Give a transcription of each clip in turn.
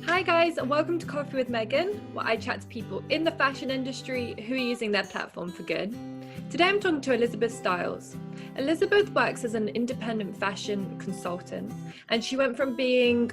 Hi guys, and welcome to Coffee with Megan, where I chat to people in the fashion industry who are using their platform for good. Today I'm talking to Elizabeth Stiles. Elizabeth works as an independent fashion consultant, and she went from being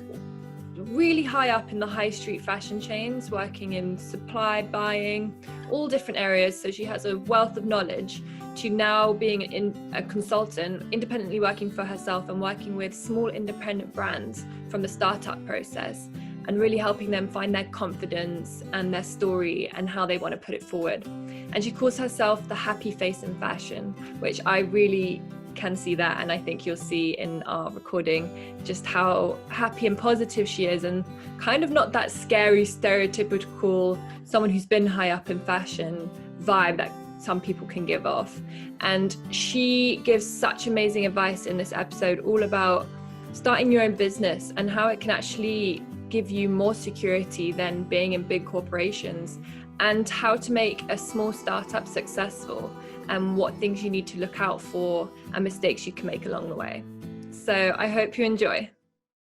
really high up in the high street fashion chains, working in supply, buying, all different areas, so she has a wealth of knowledge, to now being a consultant, independently working for herself and working with small independent brands from the startup process and really helping them find their confidence and their story and how they want to put it forward. And she calls herself the happy face in fashion, which I really can see that, and I think you'll see in our recording just how happy and positive she is, and kind of not that scary stereotypical someone who's been high up in fashion vibe that some people can give off. And she gives such amazing advice in this episode all about starting your own business and how it can actually give you more security than being in big corporations, and how to make a small startup successful, and what things you need to look out for and mistakes you can make along the way. So I hope you enjoy.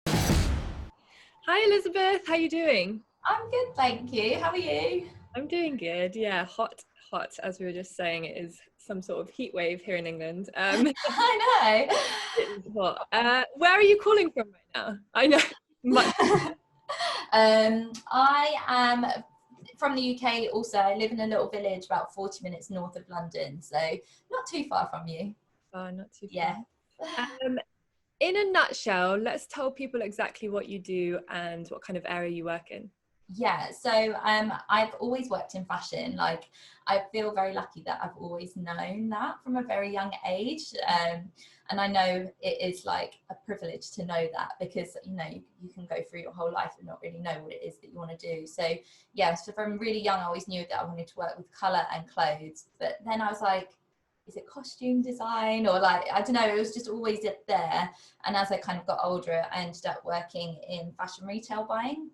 Hi Elizabeth, how are you doing? I'm good, thank you. How are you? I'm doing good. Yeah, hot, as we were just saying. It is some sort of heat wave here in England. I know. It is hot. Where are you calling from right now? I know. I am from the UK also. I live in a little village about 40 minutes north of London, so not too far from you. Oh, not too Yeah. far. In a nutshell, let's tell people exactly what you do and what kind of area you work in. Yeah, so I've always worked in fashion. Like, I feel very lucky that I've always known that from a very young age. And I know it is like a privilege to know that, because you can go through your whole life and not really know what it is that you want to do. So yeah, so from really young I always knew that I wanted to work with colour and clothes. But then I was like, is it costume design, or like, I don't know, it was just always there. And as I kind of got older, I ended up working in fashion retail buying.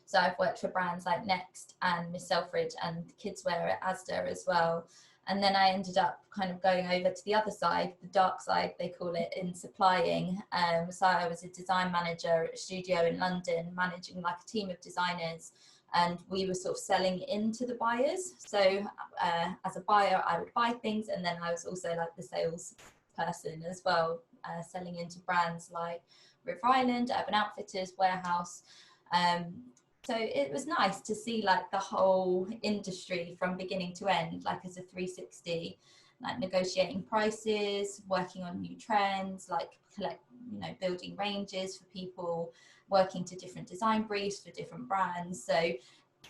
So I've worked for brands like Next and Miss Selfridge and kidswear at Asda as well. And then I ended up kind of going over to the other side, the dark side, they call it, in supplying. So I was a design manager at a studio in London, managing like a team of designers, and we were sort of selling into the buyers. So as a buyer, I would buy things, and then I was also like the sales person as well, selling into brands like River Island, Urban Outfitters, Warehouse. So it was nice to see like the whole industry from beginning to end, like as a 360, like negotiating prices, working on new trends, like building ranges for people, working to different design briefs for different brands. So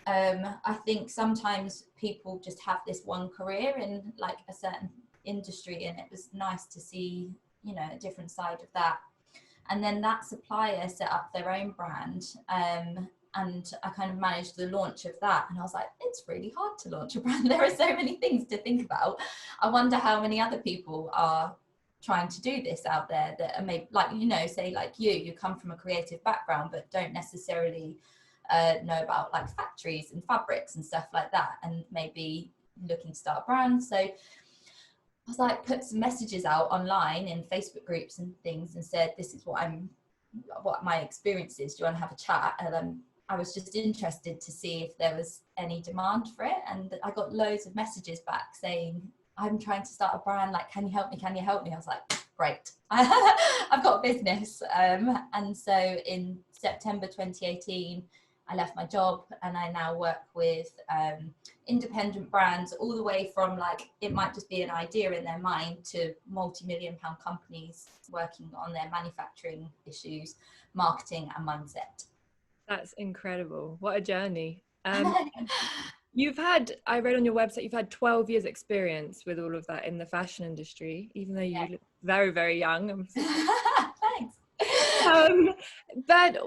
I think sometimes people just have this one career in like a certain industry, and it was nice to see, a different side of that. And then that supplier set up their own brand, and I kind of managed the launch of that. And I was like, it's really hard to launch a brand. There are so many things to think about. I wonder how many other people are trying to do this out there that are maybe like, say like you come from a creative background, but don't necessarily know about like factories and fabrics and stuff like that, and maybe looking to start a brand. So I was like, put some messages out online in Facebook groups and things, and said, this is what my experience is. Do you want to have a chat? And I was just interested to see if there was any demand for it. And I got loads of messages back saying, I'm trying to start a brand. Like, can you help me? Can you help me? I was like, great. I've got a business. And so in September 2018, I left my job, and I now work with independent brands, all the way from like, it might just be an idea in their mind, to multi-million-pound companies working on their manufacturing issues, marketing and mindset. That's incredible. What a journey. I read on your website, you've had 12 years experience with all of that in the fashion industry, even though you look very, very young. Thanks. But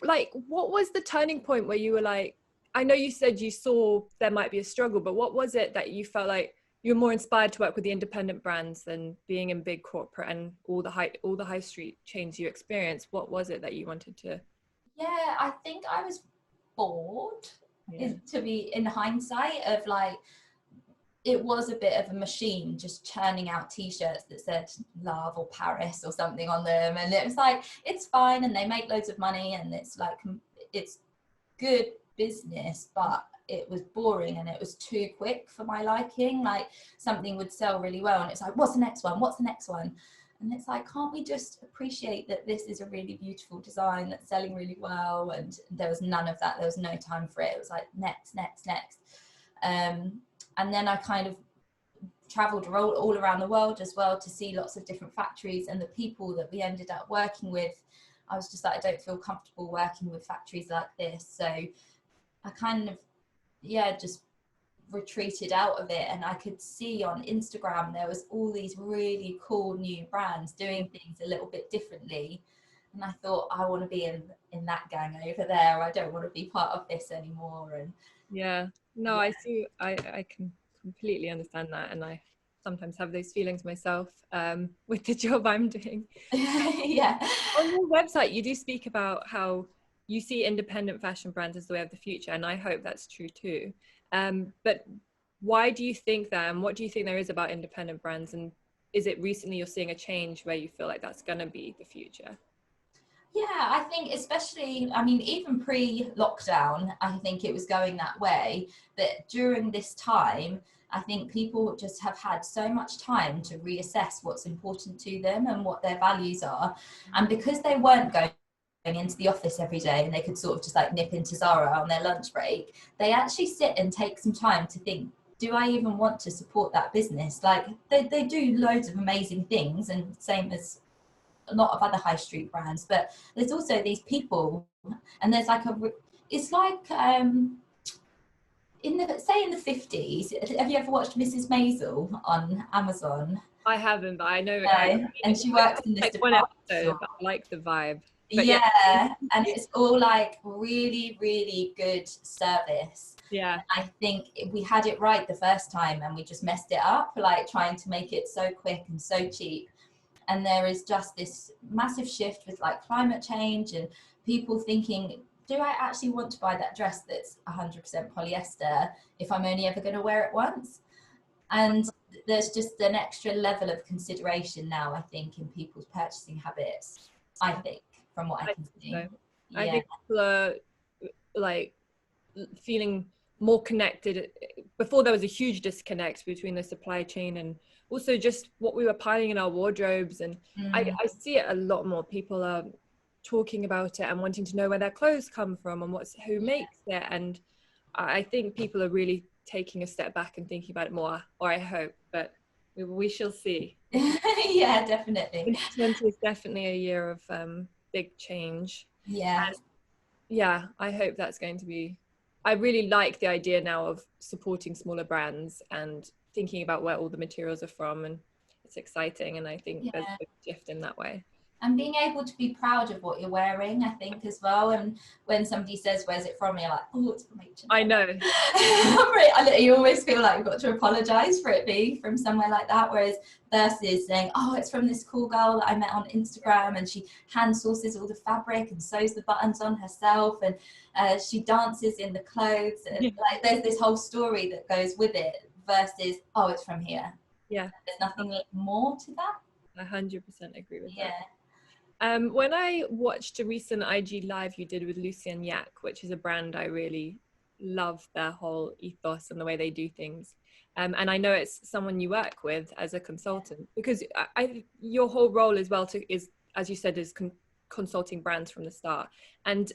like, what was the turning point where you were like, I know you said you saw there might be a struggle, but what was it that you felt like you were more inspired to work with the independent brands than being in big corporate and all the high street chains you experienced? What was it that you wanted to? Yeah, I think I was bored, to be in hindsight, of like, it was a bit of a machine, just churning out t-shirts that said love or Paris or something on them, and it was like, it's fine and they make loads of money and it's like, it's good business, but it was boring and it was too quick for my liking. Like something would sell really well and it's like, what's the next one, what's the next one? And it's like, can't we just appreciate that this is a really beautiful design that's selling really well? And there was none of that. There was no time for it. It was like next. And then I kind of traveled all around the world as well to see lots of different factories, and the people that we ended up working with, I was just like, I don't feel comfortable working with factories like this. So I kind of, just retreated out of it. And I could see on Instagram there was all these really cool new brands doing things a little bit differently, and I thought, I want to be in that gang over there. I don't want to be part of this anymore. And I see. I can completely understand that, and I sometimes have those feelings myself with the job I'm doing. Yeah. On your website, you do speak about how you see independent fashion brands as the way of the future, and I hope that's true too. But why do you think that, and what do you think there is about independent brands, and is it recently you're seeing a change where you feel like that's going to be the future? Yeah, I think especially, I mean, even pre-lockdown, I think it was going that way. But during this time, I think people just have had so much time to reassess what's important to them and what their values are. And because they weren't going into the office every day and they could sort of just like nip into Zara on their lunch break, they actually sit and take some time to think, do I even want to support that business? Like they do loads of amazing things, and same as a lot of other high street brands, but there's also these people, and there's like it's like in the 50s, have you ever watched Mrs. Maisel on Amazon? I haven't, but I know. No. And she works in this like one department episode, but I like the vibe. But and it's all like really, really good service. Yeah. I think we had it right the first time and we just messed it up, like trying to make it so quick and so cheap. And there is just this massive shift with like climate change and people thinking, do I actually want to buy that dress that's 100% polyester if I'm only ever going to wear it once? And there's just an extra level of consideration now, I think, in people's purchasing habits, I think, from what I can see. So. Yeah. I think people are like feeling more connected. Before there was a huge disconnect between the supply chain and also just what we were piling in our wardrobes, and I see it a lot more. People are talking about it and wanting to know where their clothes come from and who makes it, and I think people are really taking a step back and thinking about it more, or I hope, but we shall see. Yeah, definitely. 2020 is definitely a year of big change. Yeah. And yeah, I hope that's going to be, I really like the idea now of supporting smaller brands and thinking about where all the materials are from, and it's exciting, and I think there's a big shift in that way. And being able to be proud of what you're wearing, I think, as well. And when somebody says, where's it from? You're like, oh, it's from H&M. I know. You always feel like you've got to apologise for it being from somewhere like that. Whereas versus saying, oh, it's from this cool girl that I met on Instagram and she hand sources all the fabric and sews the buttons on herself, and she dances in the clothes. And like, there's this whole story that goes with it versus, oh, it's from here. Yeah. There's nothing more to that. I 100% agree with that. Yeah. When I watched a recent IG live you did with Lucien Yak, which is a brand I really love, their whole ethos and the way they do things. And I know it's someone you work with as a consultant, because your whole role as well is, as you said, is consulting brands from the start. And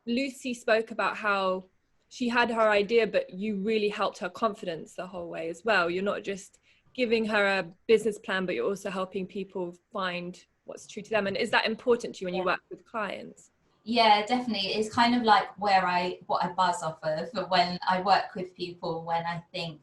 Lucy spoke about how she had her idea, but you really helped her confidence the whole way as well. You're not just giving her a business plan, but you're also helping people find what's true to them. And is that important to you when you work with clients? Yeah, definitely. It's kind of like what I buzz off of when I work with people, when I think,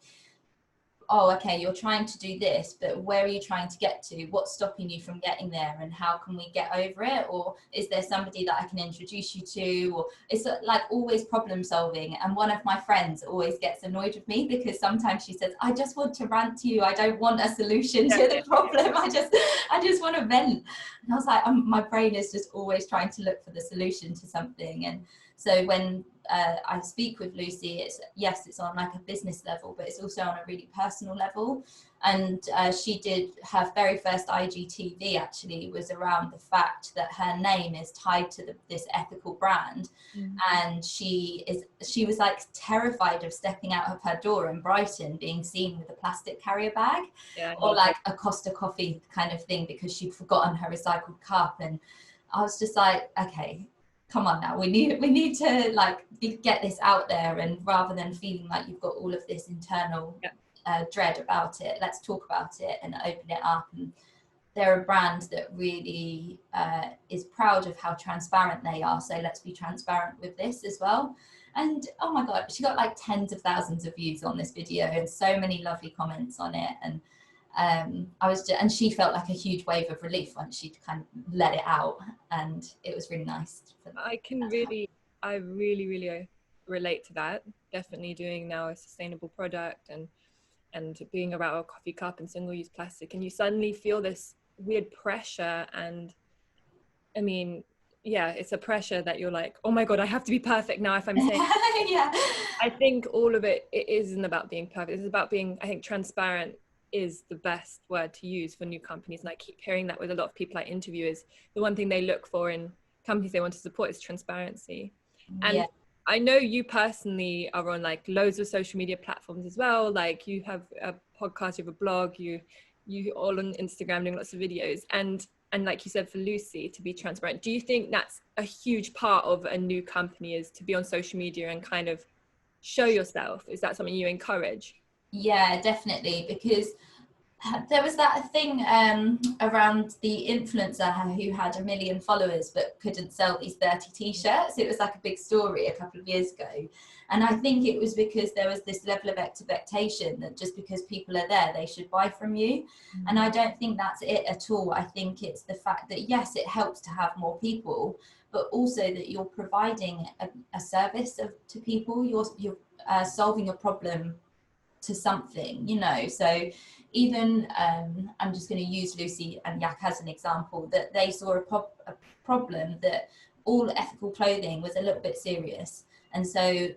oh, okay, you're trying to do this, but where are you trying to get to? What's stopping you from getting there? And how can we get over it? Or is there somebody that I can introduce you to? Or it's like always problem solving. And one of my friends always gets annoyed with me because sometimes she says, I just want to rant to you. I don't want a solution to the problem. I just want to vent. And I was like, my brain is just always trying to look for the solution to something. And so when I speak with Lucy, it's on like a business level, but it's also on a really personal level. And she did her very first IGTV actually was around the fact that her name is tied to this ethical brand. And she was like terrified of stepping out of her door in Brighton being seen with a plastic carrier bag, or like a Costa coffee kind of thing, because she'd forgotten her recycled cup. And I was just like, okay, come on now, we need to like get this out there, and rather than feeling like you've got all of this internal dread about it, let's talk about it and open it up. And they're a brand that really is proud of how transparent they are, so let's be transparent with this as well. And oh my god, she got like tens of thousands of views on this video and so many lovely comments on it. And and she felt like a huge wave of relief once she'd kind of let it out, and it was really nice. I really relate to that. Definitely doing now a sustainable product and being about a coffee cup and single-use plastic, and you suddenly feel this weird pressure. And I mean, yeah, it's a pressure that you're like, oh my god, I have to be perfect now if I'm saying yeah. I think all of it isn't about being perfect. It's about being, I think, transparent is the best word to use for new companies. And I keep hearing that with a lot of people I interview, is the one thing they look for in companies they want to support is transparency. And I know you personally are on like loads of social media platforms as well. Like you have a podcast, you have a blog, you all on Instagram doing lots of videos. And like you said, for Lucy to be transparent, do you think that's a huge part of a new company, is to be on social media and kind of show yourself? Is that something you encourage? Yeah, definitely, because there was that thing around the influencer who had 1 million followers but couldn't sell these 30 t-shirts. It was like a big story a couple of years ago, and I think it was because there was this level of expectation that just because people are there they should buy from you. And I don't think that's it at all. I think it's the fact that yes, it helps to have more people, but also that you're providing a service to people. You're solving a problem to something, you know. So even I'm just going to use Lucy and Yak as an example, that they saw a problem that all ethical clothing was a little bit serious, and so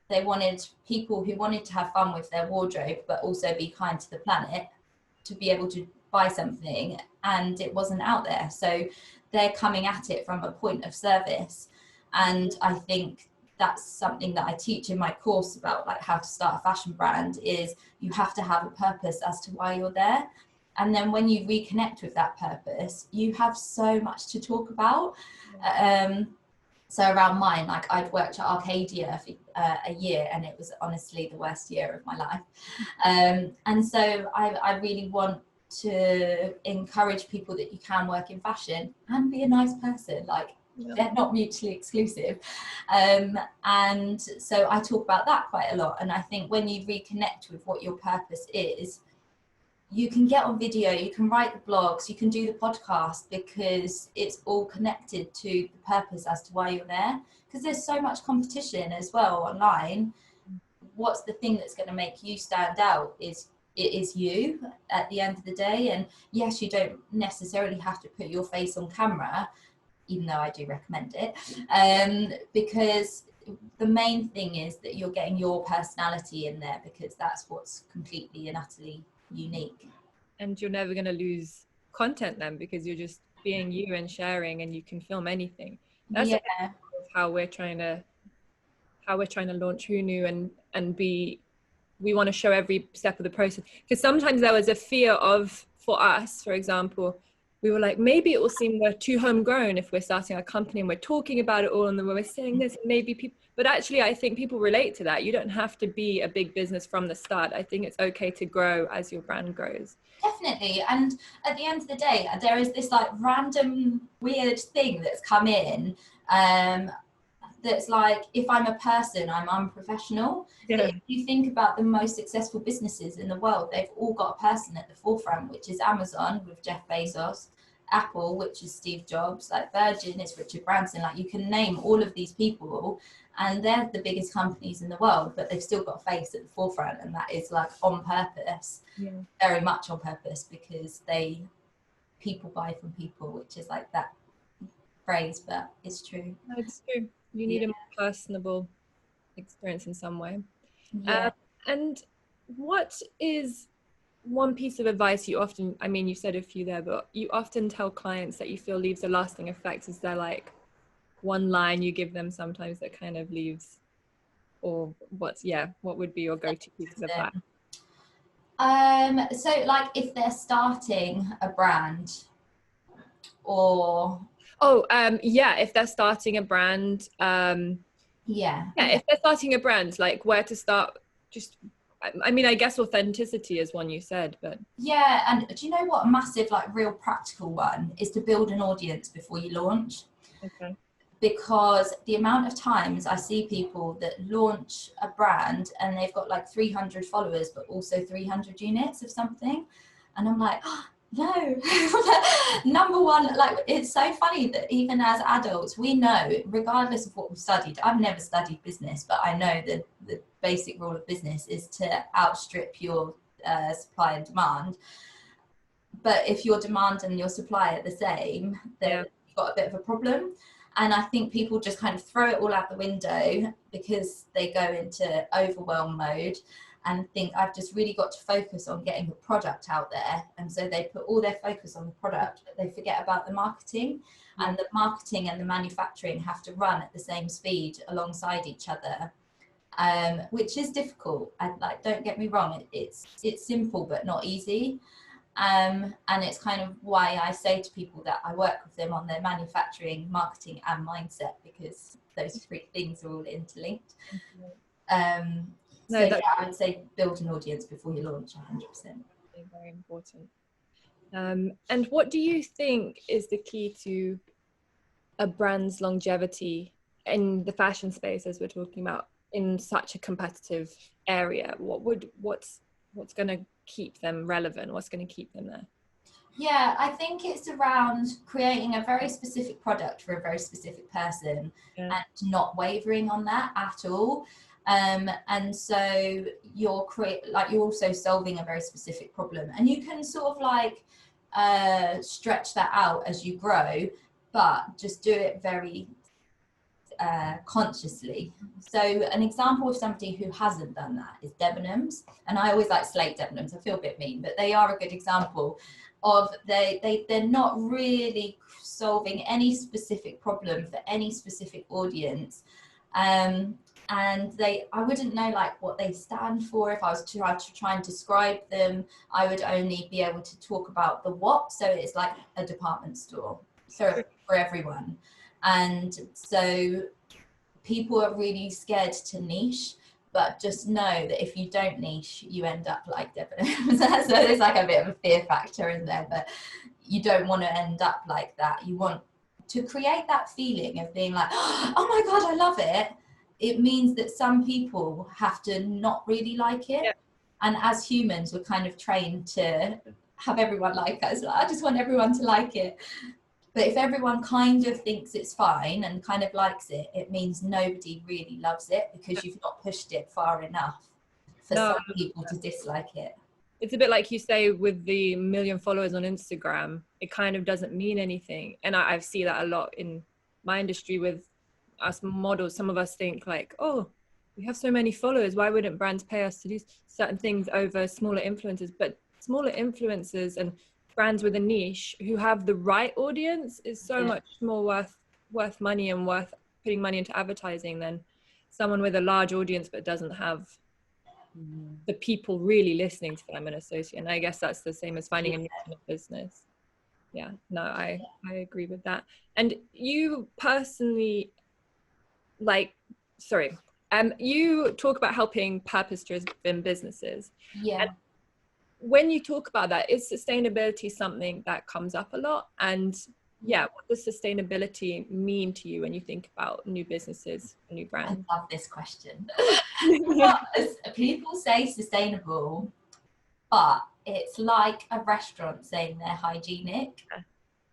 they wanted people who wanted to have fun with their wardrobe but also be kind to the planet to be able to buy something, and it wasn't out there. So they're coming at it from a point of service. And I think that's something that I teach in my course about like how to start a fashion brand, is you have to have a purpose as to why you're there. And then when you reconnect with that purpose, you have so much to talk about. So around mine, like I'd worked at Arcadia for a year, and it was honestly the worst year of my life. And so I really want to encourage people that you can work in fashion and be a nice person. Like, they're not mutually exclusive. And so I talk about that quite a lot. And I think when you reconnect with what your purpose is, you can get on video, you can write the blogs, you can do the podcast, because it's all connected to the purpose as to why you're there. Because there's so much competition as well online. What's the thing that's going to make you stand out is you at the end of the day. And yes, you don't necessarily have to put your face on camera, even though I do recommend it, because the main thing is that you're getting your personality in there, because that's what's completely and utterly unique. And you're never going to lose content then, because you're just being you and sharing, and you can film anything. That's how we're trying to launch Who Knew, and we want to show every step of the process. Because sometimes there was a fear of, for us, for example, we were like, maybe it will seem we're too homegrown if we're starting a company and we're talking about it all, and then we're saying this, maybe people, but actually I think people relate to that. You don't have to be a big business from the start. I think it's okay to grow as your brand grows. Definitely. And at the end of the day, there is this like random weird thing that's come in, that's like, if I'm a person, I'm unprofessional. Yeah. But if you think about the most successful businesses in the world, they've all got a person at the forefront, which is Amazon with Jeff Bezos, Apple, which is Steve Jobs, like Virgin, it's Richard Branson. Like, you can name all of these people, and they're the biggest companies in the world, but they've still got a face at the forefront, and that is like on purpose, very much on purpose, because people buy from people, which is like that phrase, but it's true. It's true. You need a more personable experience in some way. Yeah. And what is one piece of advice you often, I mean, you said a few there, but you often tell clients that you feel leaves a lasting effect? Is there like one line you give them sometimes that kind of leaves, or what would be your go-to piece of advice? So like if they're starting a brand or If they're starting a brand, okay. if they're starting a brand, like where to start. Just, I mean, I guess authenticity is one you said, but Yeah, and do you know what a massive, like, real practical one is? To build an audience before you launch. okay. Because the amount of times I see people that launch a brand and they've got like 300 followers, but also 300 units of something. And I'm like, oh, no. Number one, like, it's so funny that even as adults, we know, regardless of what we've studied, I've never studied business, but I know that the basic rule of business is to outstrip your supply and demand. But if your demand and your supply are the same, then you've got a bit of a problem. And I think people just kind of throw it all out the window because they go into overwhelm mode and think, I've just really got to focus on getting the product out there. And so they put all their focus on the product, but they forget about the marketing. And the marketing and the manufacturing have to run at the same speed alongside each other, which is difficult. And, like, don't get me wrong, it's simple but not easy. And it's kind of why I say to people that I work with them on their manufacturing, marketing and mindset, because those three things are all interlinked. I would say build an audience before you launch 100%. Very important. And what do you think is the key to a brand's longevity in the fashion space, as we're talking about, in such a competitive area? What's going to keep them relevant? What's going to keep them there? Yeah, I think it's around creating a very specific product for a very specific person and not wavering on that at all. And so you're also solving a very specific problem, and you can sort of like stretch that out as you grow, but just do it very consciously. So an example of somebody who hasn't done that is Debenhams, and I always like slate Debenhams. I feel a bit mean, but they are a good example of they're not really solving any specific problem for any specific audience. And I wouldn't know like what they stand for. If I was to try and describe them, I would only be able to talk about the what. So it's like a department store, so for everyone. And so people are really scared to niche, but just know that if you don't niche, you end up like Debenhams. So there's like a bit of a fear factor in there, but you don't want to end up like that. You want to create that feeling of being like, oh my God, I love it. It means that some people have to not really like it. Yeah. And as humans, we're kind of trained to have everyone like us. I just want everyone to like it. But if everyone kind of thinks it's fine and kind of likes it, it means nobody really loves it because you've not pushed it far enough for some people to dislike it. It's a bit like you say with the 1 million followers on Instagram, it kind of doesn't mean anything. And I see that a lot in my industry with us models. Some of us think like, oh, we have so many followers, why wouldn't brands pay us to do certain things over smaller influencers? But smaller influencers and brands with a niche who have the right audience is so much more worth money and worth putting money into advertising than someone with a large audience but doesn't have the people really listening to them and associate. And I guess that's the same as finding a niche in a business. Yeah, no, I agree with that. And you personally, you talk about helping purpose-driven businesses. Yeah. And when you talk about that, is sustainability something that comes up a lot? And what does sustainability mean to you when you think about new businesses, new brands? I love this question. People say sustainable, but it's like a restaurant saying they're hygienic.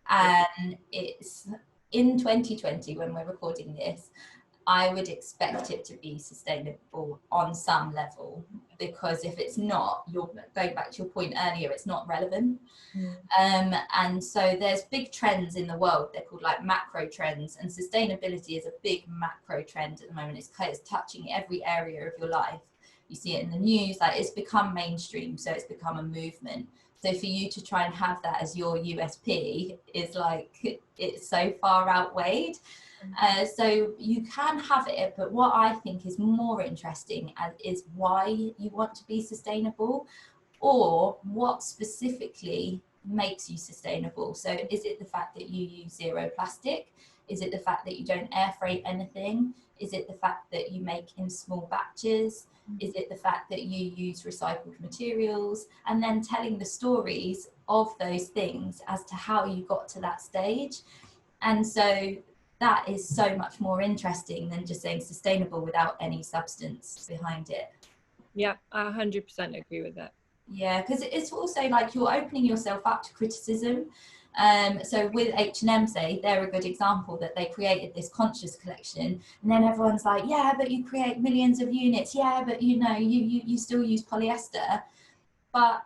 And it's in 2020 when we're recording this. I would expect it to be sustainable on some level, because if it's not, you're going back to your point earlier, it's not relevant. And so there's big trends in the world, they're called like macro trends, and sustainability is a big macro trend at the moment. It's touching every area of your life. You see it in the news, like it's become mainstream, so it's become a movement. So for you to try and have that as your USP is like, it's so far outweighed. So you can have it, but what I think is more interesting is why you want to be sustainable, or what specifically makes you sustainable. So is it the fact that you use zero plastic? Is it the fact that you don't air freight anything? Is it the fact that you make in small batches? Is it the fact that you use recycled materials? And then telling the stories of those things as to how you got to that stage. And so that is so much more interesting than just saying sustainable without any substance behind it. Yeah, I 100% agree with that. Yeah, because it's also like you're opening yourself up to criticism. So with H&M, say, they're a good example, that they created this conscious collection, and then everyone's like, yeah, but you create millions of units, yeah, but you know, you still use polyester. But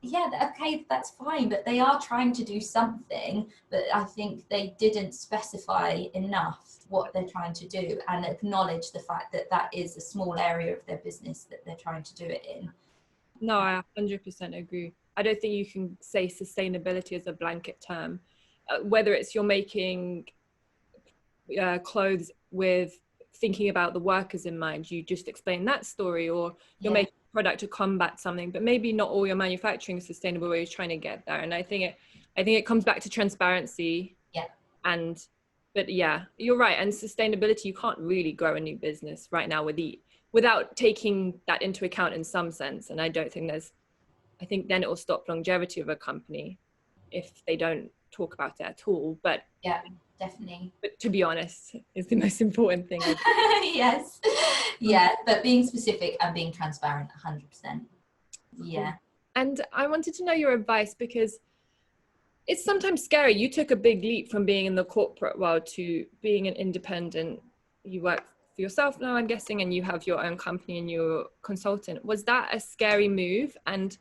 yeah, okay, that's fine, but they are trying to do something, but I think they didn't specify enough what they're trying to do and acknowledge the fact that that is a small area of their business that they're trying to do it in. No, I 100% agree. I don't think you can say sustainability as a blanket term. Whether it's you're making clothes with thinking about the workers in mind, you just explain that story, or you're making a product to combat something, but maybe not all your manufacturing is sustainable where you're trying to get there. And I think it comes back to transparency. But yeah, you're right. And sustainability, you can't really grow a new business right now without taking that into account in some sense. And I think then it will stop longevity of a company if they don't talk about it at all. But yeah, definitely. But to be honest, is the most important thing. Yes. Yeah, but being specific and being transparent, 100%. Yeah. And I wanted to know your advice, because it's sometimes scary. You took a big leap from being in the corporate world to being an independent. You work for yourself now, I'm guessing, and you have your own company and you're a consultant. Was that a scary move? And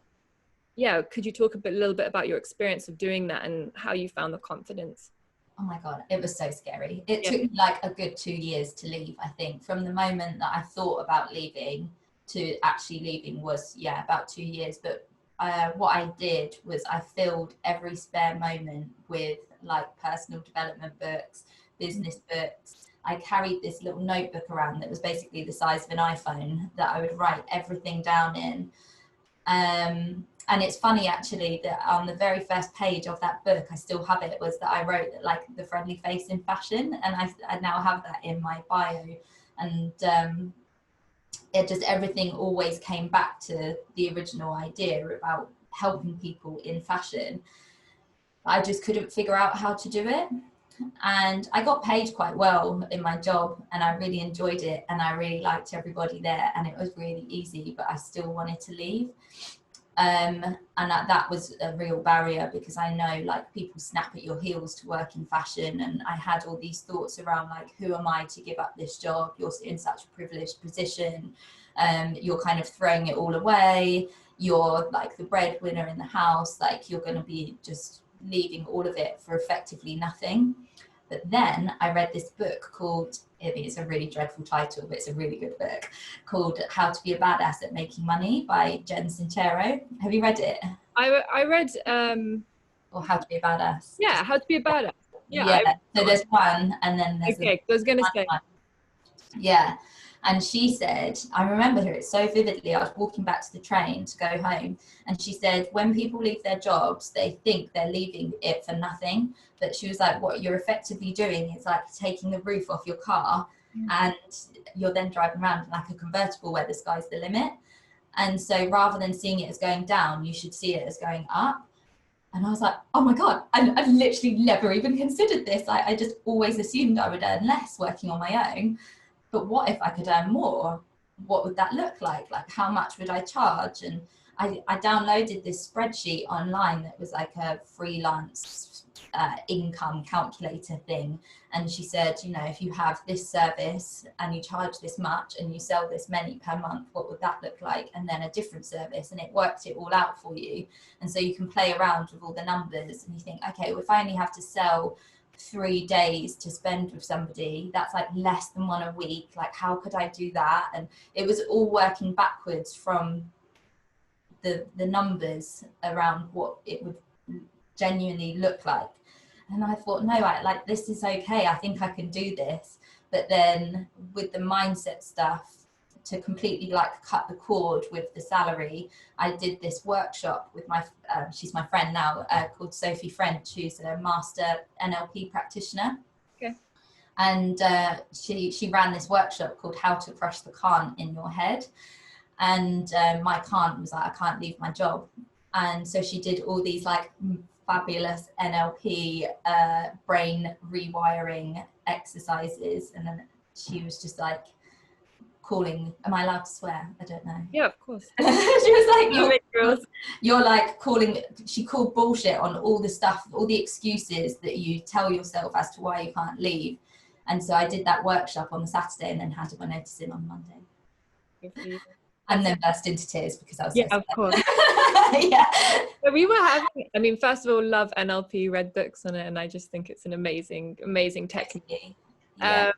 yeah, could you talk a little bit about your experience of doing that and how you found the confidence? Oh my God, it was so scary. It took me like a good 2 years to leave, I think. From the moment that I thought about leaving to actually leaving was, about 2 years. But what I did was I filled every spare moment with like personal development books, business books. I carried this little notebook around that was basically the size of an iPhone that I would write everything down in. And it's funny actually that on the very first page of that book, I still have it, was that I wrote like the friendly face in fashion, and I now have that in my bio. And it just, everything always came back to the original idea about helping people in fashion. I just couldn't figure out how to do it. And I got paid quite well in my job, and I really enjoyed it, and I really liked everybody there, and it was really easy, but I still wanted to leave. And that was a real barrier, because I know like people snap at your heels to work in fashion, and I had all these thoughts around like, who am I to give up this job? You're in such a privileged position, you're kind of throwing it all away, you're like the breadwinner in the house, like you're going to be just leaving all of it for effectively nothing. But then I read this book called, I think it's a really dreadful title, but it's a really good book, called How to Be a Badass at Making Money by Jen Sincero. Have you read it? I read Or How to Be a Badass. Yeah, How to Be a Badass. Yeah. So there's one, and then there's I was gonna say. Yeah. And she said, I remember it so vividly. I was walking back to the train to go home, and she said, when people leave their jobs, they think they're leaving it for nothing. But she was like, what you're effectively doing is like taking the roof off your car, and you're then driving around in like a convertible where the sky's the limit. And so rather than seeing it as going down, you should see it as going up. And I was like, oh my God, I've literally never even considered this. I just always assumed I would earn less working on my own. But what if I could earn more? What would that look like? Like, how much would I charge? And I downloaded this spreadsheet online that was like a freelance income calculator thing, and she said, you know, if you have this service and you charge this much and you sell this many per month, what would that look like? And then a different service, and it worked it all out for you. And so you can play around with all the numbers, and you think, okay, well, if I only have to sell 3 days to spend with somebody, that's like less than one a week. Like, how could I do that? And it was all working backwards from the numbers around what it would genuinely look like. And I thought, no, like, this is okay, I think I can do this. But then with the mindset stuff, to completely like cut the cord with the salary, I did this workshop with my she's my friend now, called Sophie French, who's a master NLP practitioner. Okay. And she ran this workshop called How to Crush the Can't in Your Head. And my can't was like, I can't leave my job. And so she did all these like fabulous NLP brain rewiring exercises, and then she was just like calling, am I allowed to swear? I don't know. Yeah, of course. She was like, you're like calling, she called bullshit on all the stuff, all the excuses that you tell yourself as to why you can't leave. And so I did that workshop on the Saturday and then handed my notice in on Monday. And then burst into tears because I was so of course. yeah. So we were having, I mean, first of all, love NLP, read books on it, and I just think it's an amazing technique. Yeah.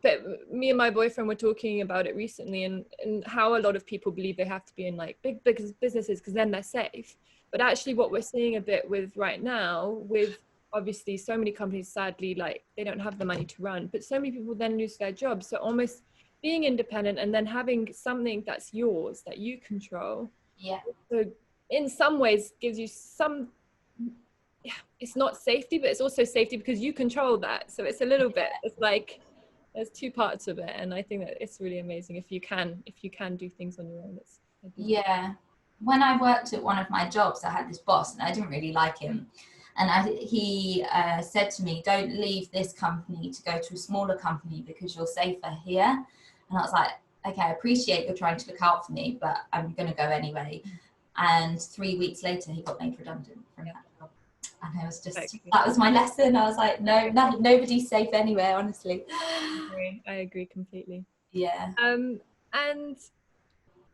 But me and my boyfriend were talking about it recently, and how a lot of people believe they have to be in like big businesses because then they're safe. But actually what we're seeing a bit with right now, with obviously so many companies, sadly, like they don't have the money to run, but so many people then lose their jobs. So almost being independent and then having something that's yours, that you control. Yeah. So in some ways gives you some, it's not safety, but it's also safety because you control that. So it's a little bit, it's like, there's two parts of it. And I think that it's really amazing if you can do things on your own. Yeah. When I worked at one of my jobs, I had this boss and I didn't really like him. And he said to me, don't leave this company to go to a smaller company because you're safer here. And I was like, okay, I appreciate you're trying to look out for me, but I'm going to go anyway. And 3 weeks later, he got made redundant from that job. And I was just, that was my lesson. I was like, nobody's safe anywhere, honestly. I agree completely. Yeah. And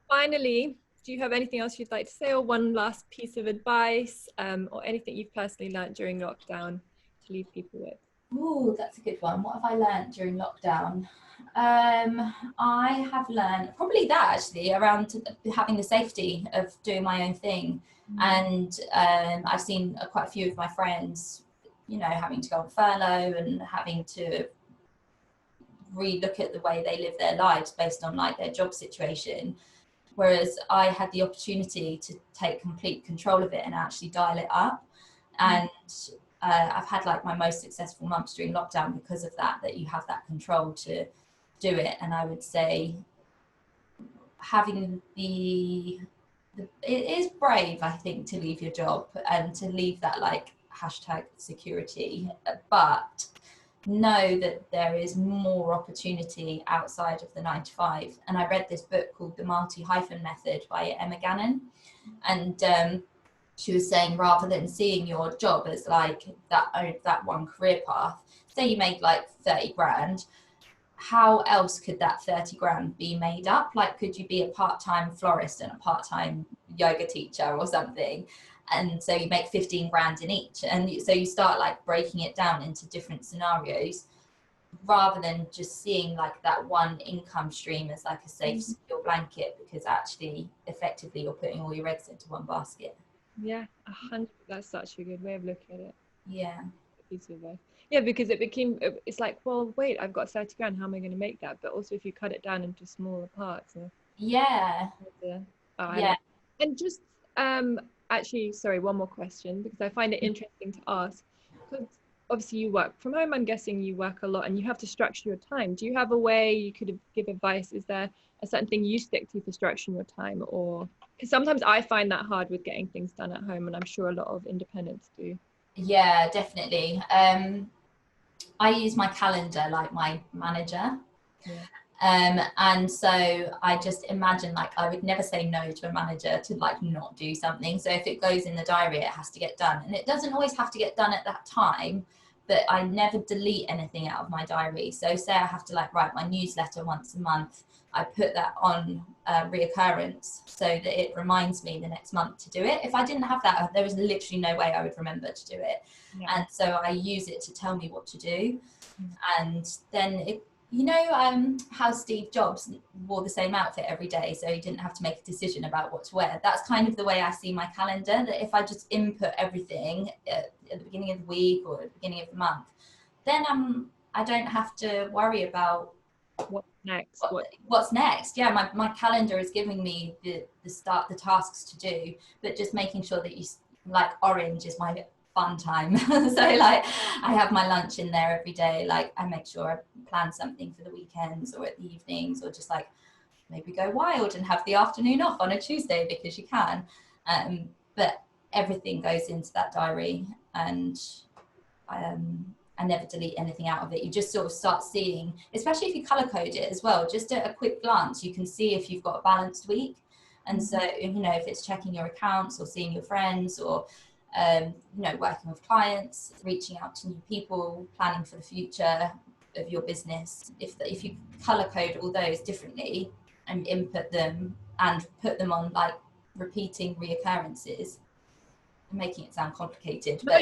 finally, do you have anything else you'd like to say, or one last piece of advice, or anything you've personally learned during lockdown to leave people with? Oh, that's a good one. What have I learned during lockdown? I have learned probably that actually around having the safety of doing my own thing. And I've seen quite a few of my friends, you know, having to go on furlough and having to re-look at the way they live their lives based on like their job situation. Whereas I had the opportunity to take complete control of it and actually dial it up. And I've had like my most successful months during lockdown because of that you have that control to do it. And I would say having it is brave, I think, to leave your job and to leave that like #security, but know that there is more opportunity outside of the 9 to 5. And I read this book called The Multi-Hyphen Method by Emma Gannon. And she was saying, rather than seeing your job as like that one career path, say you made like 30 grand, how else could that 30 grand be made up? Like, could you be a part-time florist and a part-time yoga teacher or something? And so you make 15 grand in each. And so you start like breaking it down into different scenarios rather than just seeing like that one income stream as like a safe, secure blanket, because actually effectively you're putting all your eggs into one basket. Yeah, 100. That's such a good way of looking at it. Yeah. Yeah, because it's like, well, wait, I've got 30 grand. How am I going to make that? But also if you cut it down into smaller parts. Yeah. And just, actually, sorry, one more question, because I find it interesting to ask. Because obviously you work from home, I'm guessing you work a lot and you have to structure your time. Do you have a way you could give advice? Is there a certain thing you stick to for structuring your time? Or because sometimes I find that hard with getting things done at home, and I'm sure a lot of independents do. Yeah, definitely. I use my calendar like my manager. And so I just imagine like I would never say no to a manager to like not do something. So if it goes in the diary, it has to get done, and it doesn't always have to get done at that time, but I never delete anything out of my diary. So say I have to like write my newsletter once a month, I put that on reoccurrence so that it reminds me the next month to do it. If I didn't have that, there was literally no way I would remember to do it. Yeah. And so I use it to tell me what to do. And then it, you know, how Steve Jobs wore the same outfit every day, so he didn't have to make a decision about what to wear. That's kind of the way I see my calendar, that if I just input everything at the beginning of the week or at the beginning of the month, then I don't have to worry about what's next. What's next? Yeah, my calendar is giving me the tasks to do, but just making sure that you, like, orange is my fun time. So like I have my lunch in there every day. Like I make sure I plan something for the weekends or at the evenings, or just like maybe go wild and have the afternoon off on a Tuesday because you can. But everything goes into that diary, and I never delete anything out of it. You just sort of start seeing, especially if you color code it as well, just at a quick glance, you can see if you've got a balanced week. And so, you know, if it's checking your accounts or seeing your friends, or you know, working with clients, reaching out to new people, planning for the future of your business. If you color code all those differently and input them and put them on like repeating reoccurrences, I'm making it sound complicated, but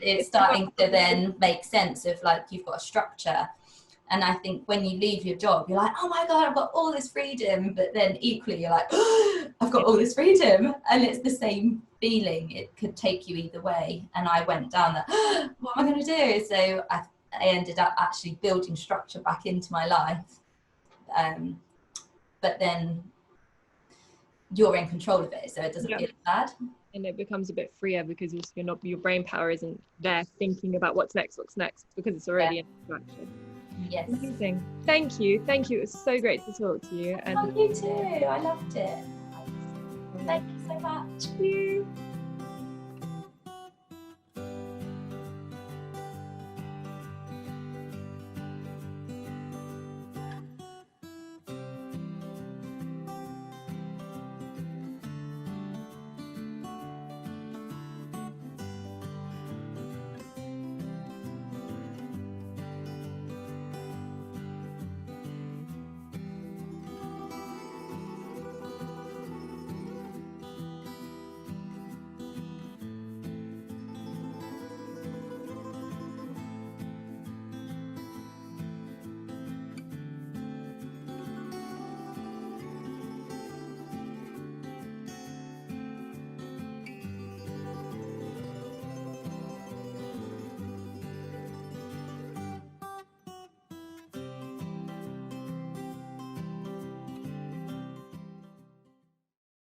it's starting to then make sense of like you've got a structure. And I think when you leave your job, you're like, oh my God, I've got all this freedom. But then equally, you're like, oh, I've got all this freedom. And it's the same feeling. It could take you either way. And I went down that, oh, what am I going to do? So I ended up actually building structure back into my life. But then you're in control of it, so it doesn't feel bad. And it becomes a bit freer because you're not, your brain power isn't there thinking about what's next, because it's already in action. Yes. Amazing. Thank you. It was so great to talk to you. And you too. I loved it. Thank you so much. Thank you.